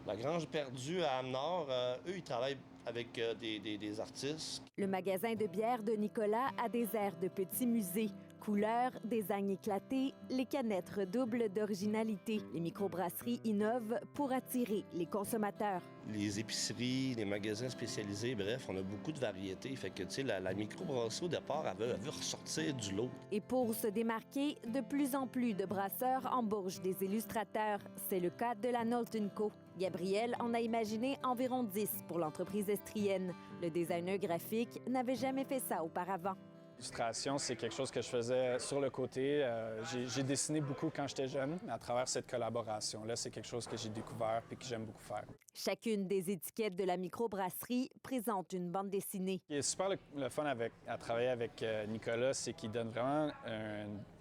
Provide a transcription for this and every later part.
La Grange perdue à Âme-Nord, eux, ils travaillent avec des artistes. Le magasin de bière de Nicolas a des airs de petit musée. Couleurs, design éclaté, les canettes redoublent d'originalité. Les microbrasseries innovent pour attirer les consommateurs. Les épiceries, les magasins spécialisés, bref, on a beaucoup de variétés. Fait que, tu sais, la microbrasserie, au départ, elle veut ressortir du lot. Et pour se démarquer, de plus en plus de brasseurs embauchent des illustrateurs. C'est le cas de la Knowlton Co. Gabriel en a imaginé environ 10 pour l'entreprise estrienne. Le designer graphique n'avait jamais fait ça auparavant. L'illustration, c'est quelque chose que je faisais sur le côté. J'ai dessiné beaucoup quand j'étais jeune. À travers cette collaboration-là, c'est quelque chose que j'ai découvert et que j'aime beaucoup faire. Chacune des étiquettes de la microbrasserie présente une bande dessinée. Ce qui est super le fun à travailler avec Nicolas, c'est qu'il donne vraiment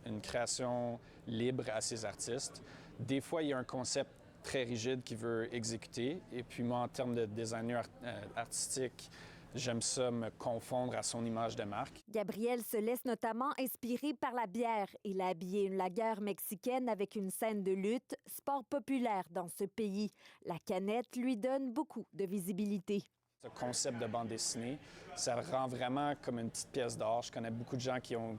une création libre à ses artistes. Des fois, il y a un concept très rigide qu'il veut exécuter. Et puis moi, en termes de designer artistique, j'aime ça me confondre à son image de marque. Gabriel se laisse notamment inspirer par la bière. Il a habillé une lagueur mexicaine avec une scène de lutte, sport populaire dans ce pays. La canette lui donne beaucoup de visibilité. Ce concept de bande dessinée, ça le rend vraiment comme une petite pièce d'or. Je connais beaucoup de gens qui ont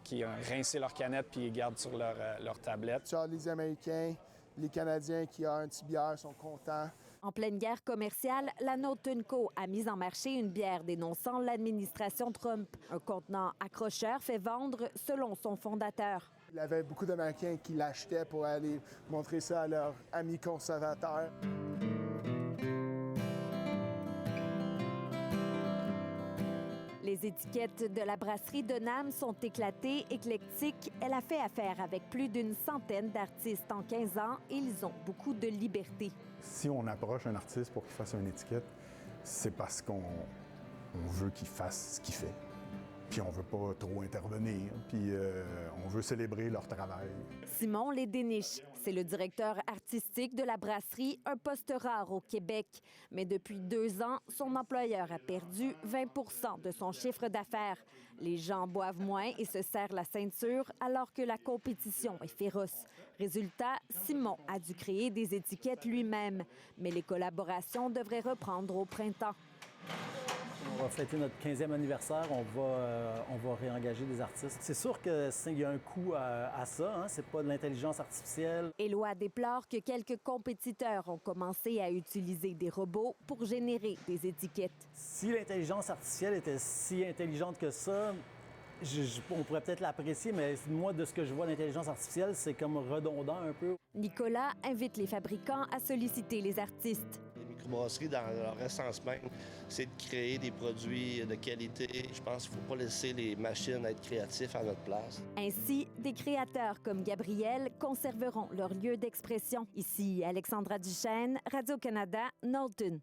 rincé leur canette puis ils gardent sur leur tablette. Tu as les Américains, les Canadiens qui ont un petit bière sont contents. En pleine guerre commerciale, la Knowlton Co. a mis en marché une bière dénonçant l'administration Trump. Un contenant accrocheur fait vendre selon son fondateur. Il y avait beaucoup d'Américains qui l'achetaient pour aller montrer ça à leurs amis conservateurs. Les étiquettes de la brasserie de Nam sont éclatées, éclectiques. Elle a fait affaire avec plus d'une centaine d'artistes en 15 ans et ils ont beaucoup de liberté. Si on approche un artiste pour qu'il fasse une étiquette, c'est parce qu'on veut qu'il fasse ce qu'il fait. Puis on veut pas trop intervenir, puis on veut célébrer leur travail. Simon les déniche. C'est le directeur artistique de la brasserie, un poste rare au Québec. Mais depuis 2 ans, son employeur a perdu 20 de son chiffre d'affaires. Les gens boivent moins et se serrent la ceinture alors que la compétition est féroce. Résultat, Simon a dû créer des étiquettes lui-même. Mais les collaborations devraient reprendre au printemps. On va fêter notre 15e anniversaire, on va réengager des artistes. C'est sûr qu'il y a un coût à ça, hein? C'est pas de l'intelligence artificielle. Éloi déplore que quelques compétiteurs ont commencé à utiliser des robots pour générer des étiquettes. Si l'intelligence artificielle était si intelligente que ça, on pourrait peut-être l'apprécier, mais moi, de ce que je vois d'intelligence artificielle, c'est comme redondant un peu. Nicolas invite les fabricants à solliciter les artistes. Les microbrasseries, dans leur essence même, c'est de créer des produits de qualité. Je pense qu'il ne faut pas laisser les machines être créatifs à notre place. Ainsi, des créateurs comme Gabriel conserveront leur lieu d'expression. Ici, Alexandra Duchesne, Radio-Canada, Knowlton.